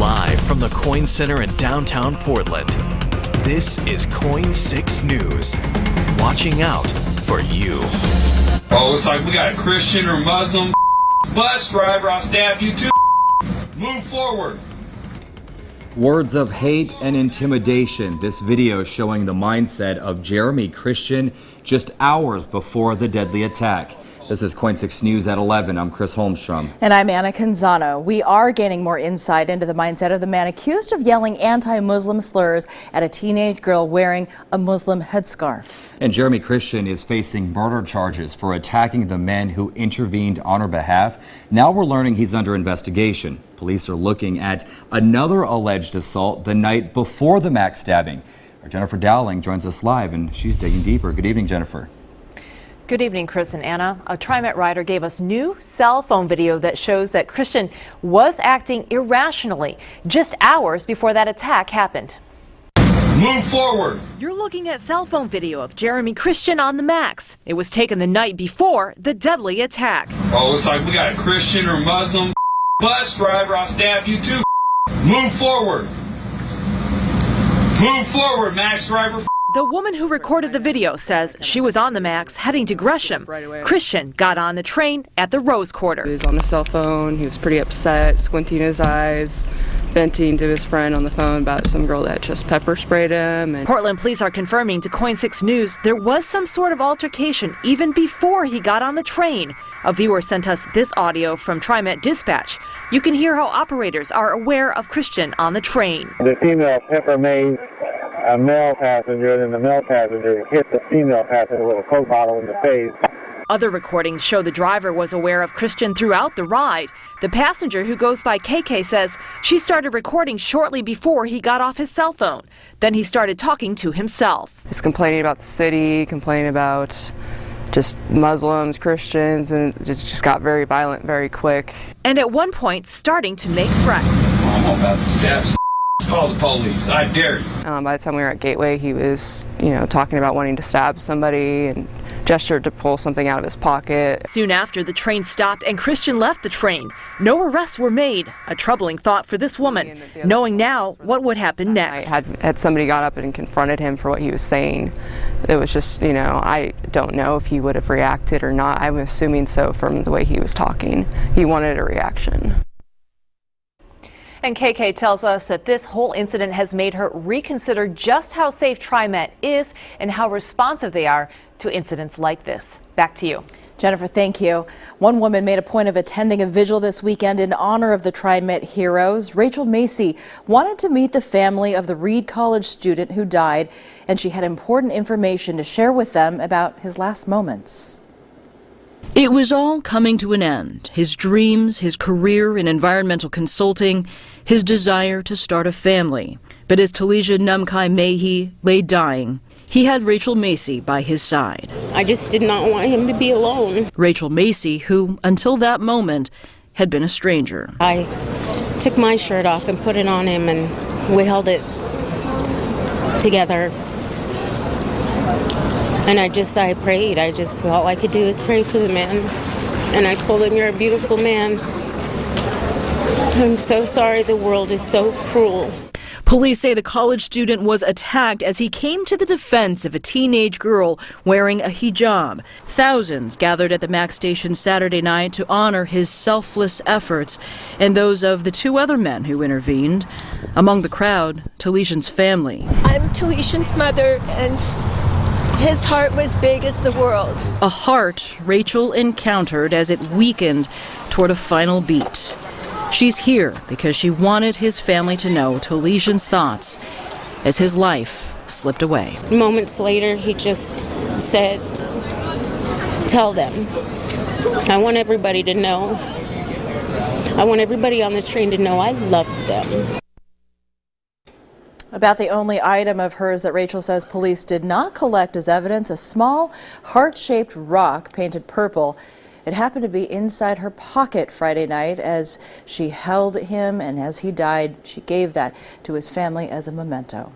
Live from the KOIN Center in downtown Portland, this is KOIN 6 News. Watching out for you. Oh, looks like we got a Christian or Muslim bus driver. I'll stab you too. Move forward. Words of hate and intimidation. This video showing the mindset of Jeremy Christian just hours before the deadly attack. This is KOIN 6 News at 11. I'm Chris Holmstrom. And I'm Anna Canzano. We are gaining more insight into the mindset of the man accused of yelling anti-Muslim slurs at a teenage girl wearing a Muslim headscarf. And Jeremy Christian is facing murder charges for attacking the men who intervened on her behalf. Now we're learning he's under investigation. Police are looking at another alleged assault the night before the Mac stabbing. Our Jennifer Dowling joins us live, and she's digging deeper. Good evening, Jennifer. Good evening, Chris and Anna. A TriMet rider gave us new cell phone video that shows that Christian was acting irrationally just hours before that attack happened. Move forward. You're looking at cell phone video of Jeremy Christian on the Max. It was taken the night before the deadly attack. Oh, looks like we got a Christian or Muslim bus driver. I'll stab you too. Move forward. Move forward, Max driver. The woman who recorded the video says she was on the Max heading to Gresham. Christian got on the train at the Rose Quarter. He was on the cell phone. He was pretty upset, squinting his eyes, venting to his friend on the phone about some girl that just pepper sprayed him. Portland police are confirming to KOIN 6 News there was some sort of altercation even before he got on the train. A viewer sent us this audio from TriMet Dispatch. You can hear how operators are aware of Christian on the train. The female pepper made a male passenger, and the male passenger hit the female passenger with a Coke bottle in the face. Other recordings show the driver was aware of Christian throughout the ride. The passenger, who goes by KK, says she started recording shortly before he got off his cell phone. Then he started talking to himself. He's complaining about the city, complaining about just Muslims, Christians, and it just got very violent very quick. And at one point starting to make threats. I'm about to stab. Call the police. I dare you. By the time we were at Gateway, he was, talking about wanting to stab somebody and gestured to pull something out of his pocket. Soon after, the train stopped and Christian left the train. No arrests were made. A troubling thought for this woman, knowing now what would happen next. Had somebody got up and confronted him for what he was saying, it was just, I don't know if he would have reacted or not. I'm assuming so from the way he was talking. He wanted a reaction. And KK tells us that this whole incident has made her reconsider just how safe TriMet is and how responsive they are to incidents like this. Back to you. Jennifer, thank you. One woman made a point of attending a vigil this weekend in honor of the TriMet heroes. Rachel Macy wanted to meet the family of the Reed College student who died, and she had important information to share with them about his last moments. It was all coming to an end. His dreams, his career in environmental consulting, his desire to start a family. But as Talisha Numkai Mehi lay dying, he had Rachel Macy by his side. I just did not want him to be alone. Rachel Macy, who, until that moment, had been a stranger. I took my shirt off and put it on him, and we held it together. And I prayed. All I could do is pray for the man. And I told him, "You're a beautiful man. I'm so sorry the world is so cruel." Police say the college student was attacked as he came to the defense of a teenage girl wearing a hijab. Thousands gathered at the Mac station Saturday night to honor his selfless efforts and those of the two other men who intervened. Among the crowd, Talishan's family. I'm Talishan's mother, and his heart was big as the world. A heart Rachel encountered as it weakened toward a final beat. She's here because she wanted his family to know Talishan's thoughts as his life slipped away. Moments later, he just said, "Tell them. I want everybody to know. I want everybody on the train to know I loved them." About the only item of hers that Rachel says police did not collect as evidence, a small heart-shaped rock painted purple. It happened to be inside her pocket Friday night as she held him, and as he died, she gave that to his family as a memento.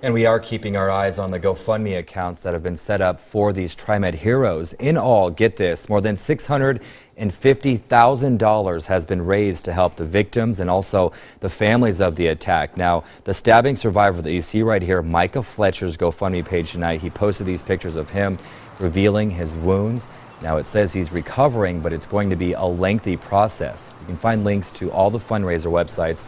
And we are keeping our eyes on the GoFundMe accounts that have been set up for these TriMet heroes. In all, get this, more than $650,000 has been raised to help the victims and also the families of the attack. Now, the stabbing survivor that you see right here, Micah Fletcher's GoFundMe page tonight, he posted these pictures of him revealing his wounds. Now, it says he's recovering, but it's going to be a lengthy process. You can find links to all the fundraiser websites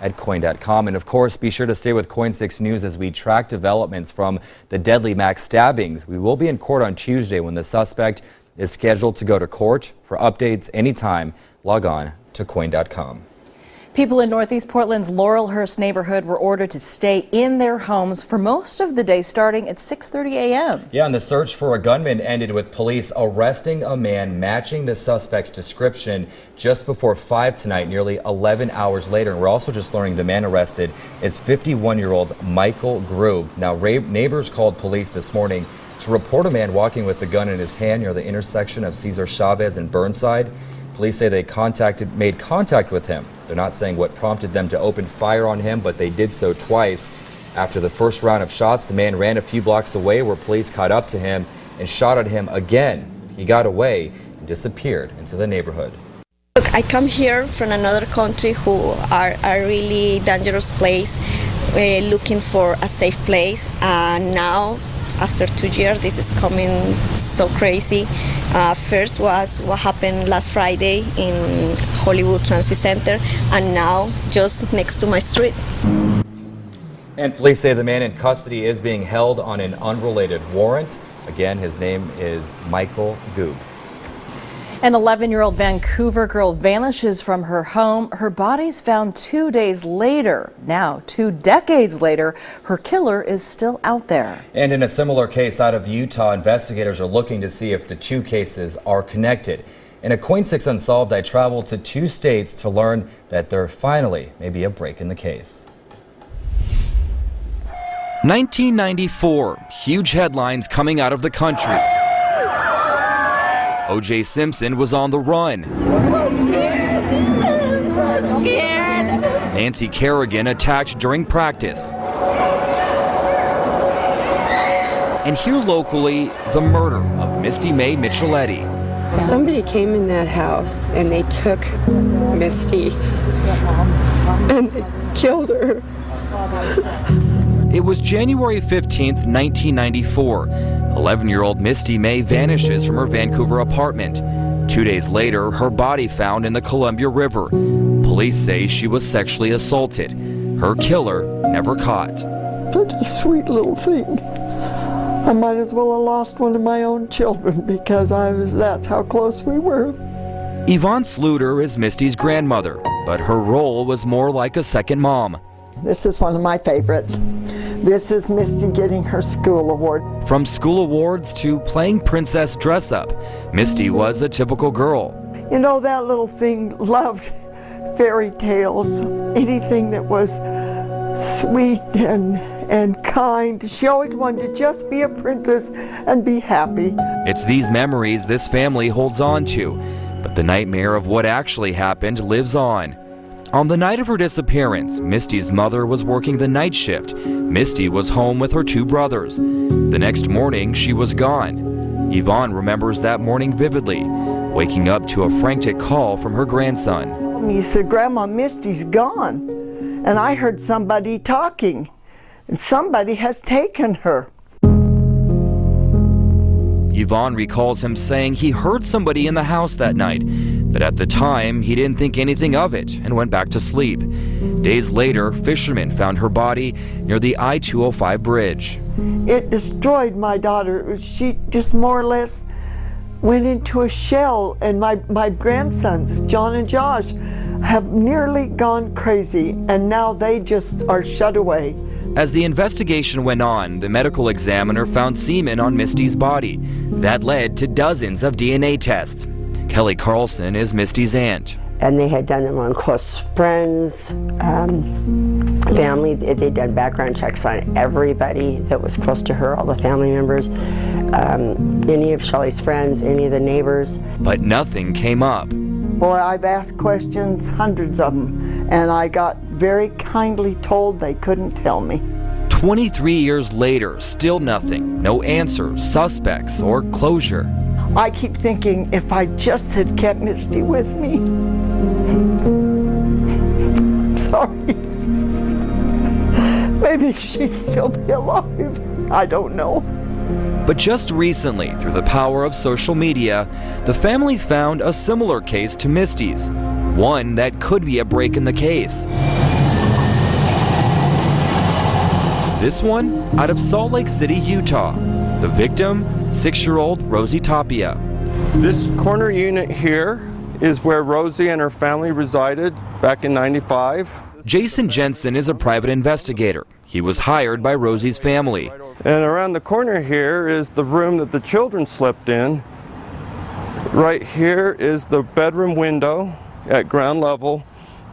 at KOIN.com. And of course, be sure to stay with KOIN 6 News as we track developments from the deadly Max stabbings. We will be in court on Tuesday when the suspect is scheduled to go to court. For updates anytime, log on to KOIN.com. People in Northeast Portland's Laurelhurst neighborhood were ordered to stay in their homes for most of the day starting at 6:30 a.m. Yeah, and the search for a gunman ended with police arresting a man matching the suspect's description just before 5 tonight, nearly 11 hours later. And we're also just learning the man arrested is 51-year-old Michael Grube. Now, neighbors called police this morning to report a man walking with the gun in his hand near the intersection of Cesar Chavez and Burnside. Police say they made contact with him. They're not saying what prompted them to open fire on him, but they did so twice. After the first round of shots, the man ran a few blocks away where police caught up to him and shot at him again. He got away and disappeared into the neighborhood. Look, I come here from another country who are a really dangerous place, looking for a safe place. Now, after 2 years, this is coming so crazy. First was what happened last Friday in Hollywood Transit Center, and now just next to my street. And police say the man in custody is being held on an unrelated warrant. Again, his name is Michael Grube. An 11-year-old Vancouver girl vanishes from her home. Her body's found 2 days later. Now, 2 decades later, her killer is still out there. And in a similar case out of Utah, investigators are looking to see if the two cases are connected. In a KOIN 6 Unsolved, I traveled to 2 states to learn that there finally may be a break in the case. 1994, huge headlines coming out of the country. O.J. Simpson was on the run. Nancy Kerrigan attacked during practice. And here locally, the murder of Misty Micheletti. Somebody came in that house and they took Misty and they killed her. It was January 15th, 1994. 11-year-old Misty May vanishes from her Vancouver apartment. 2 days later, her body found in the Columbia River. Police say she was sexually assaulted. Her killer never caught. Such a sweet little thing. I might as well have lost one of my own children because that's how close we were. Yvonne Sluter is Misty's grandmother, but her role was more like a second mom. This is one of my favorites. This is Misty getting her school award. From school awards to playing princess dress-up, Misty was a typical girl. You know, that little thing loved fairy tales, anything that was sweet and kind. She always wanted to just be a princess and be happy. It's these memories this family holds on to, but the nightmare of what actually happened lives on. On the night of her disappearance, Misty's mother was working the night shift. Misty was home with her 2 brothers. The next morning, she was gone. Yvonne remembers that morning vividly, waking up to a frantic call from her grandson. He said, "Grandma, Misty's gone." And I heard somebody talking, and somebody has taken her. Yvonne recalls him saying he heard somebody in the house that night, but at the time he didn't think anything of it and went back to sleep. Days later, fishermen found her body near the I-205 bridge. It destroyed my daughter. She just more or less went into a shell, and my grandsons, John and Josh, have nearly gone crazy, and now they just are shut away. As the investigation went on, the medical examiner found semen on Misty's body. That led to dozens of DNA tests. Kelly Carlson is Misty's aunt. And they had done them on close friends, family. They'd done background checks on everybody that was close to her, all the family members, any of Shelley's friends, any of the neighbors. But nothing came up. Boy, I've asked questions, hundreds of them, and I got very kindly told they couldn't tell me. 23 years later, still nothing. No answers, suspects, or closure. I keep thinking if I just had kept Misty with me. I'm sorry. Maybe she'd still be alive. I don't know. But just recently, through the power of social media, the family found a similar case to Misty's, one that could be a break in the case. This one out of Salt Lake City, Utah. The victim, 6-year-old Rosie Tapia. This corner unit here is where Rosie and her family resided back in '95. Jason Jensen is a private investigator. He was hired by Rosie's family. And around the corner here is the room that the children slept in. Right here is the bedroom window at ground level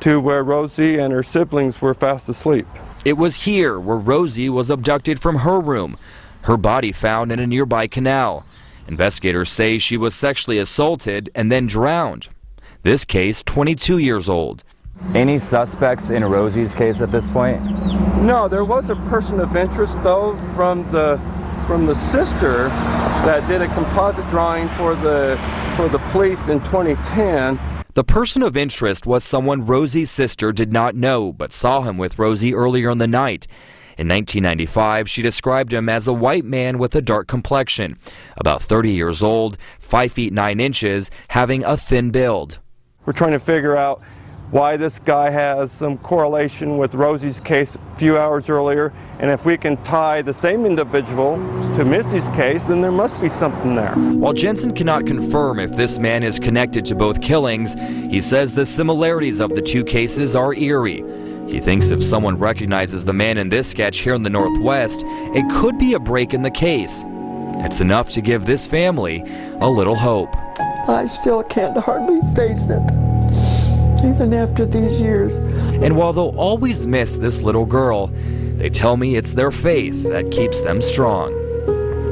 to where Rosie and her siblings were fast asleep. It was here where Rosie was abducted from her room, her body found in a nearby canal. Investigators say she was sexually assaulted and then drowned. This case, 22 years old. Any suspects in Rosie's case at this point? No, there was a person of interest though from the sister that did a composite drawing for the police in 2010. The person of interest was someone Rosie's sister did not know, but saw him with Rosie earlier in the night. In 1995, she described him as a white man with a dark complexion, about 30 years old, 5 feet 9 inches, having a thin build. We're trying to figure out why this guy has some correlation with Rosie's case a few hours earlier, and if we can tie the same individual to Misty's case, then there must be something there. While Jensen cannot confirm if this man is connected to both killings, he says the similarities of the two cases are eerie. He thinks if someone recognizes the man in this sketch here in the Northwest, it could be a break in the case. It's enough to give this family a little hope. I still can't hardly face it, even after these years. And while they'll always miss this little girl, they tell me it's their faith that keeps them strong.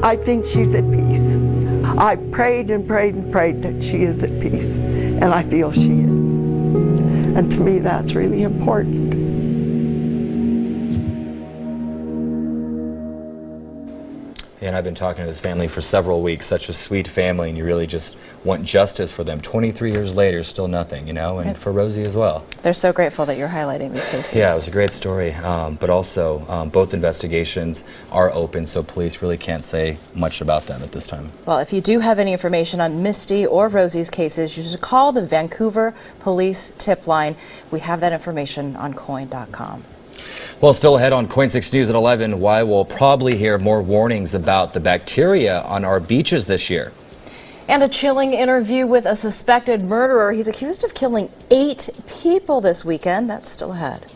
I think she's at peace. I prayed and prayed and prayed that she is at peace, and I feel she is. And to me, that's really important. And I've been talking to this family for several weeks, such a sweet family, and you really just want justice for them. 23 years later, still nothing, you know, and for Rosie as well. They're so grateful that you're highlighting these cases. Yeah, it was a great story, but also both investigations are open, so police really can't say much about them at this time. Well, if you do have any information on Misty or Rosie's cases, you should call the Vancouver Police Tip Line. We have that information on KOIN.com. Well, still ahead on KOIN 6 News at 11, why we'll probably hear more warnings about the bacteria on our beaches this year. And a chilling interview with a suspected murderer. He's accused of killing 8 people this weekend. That's still ahead.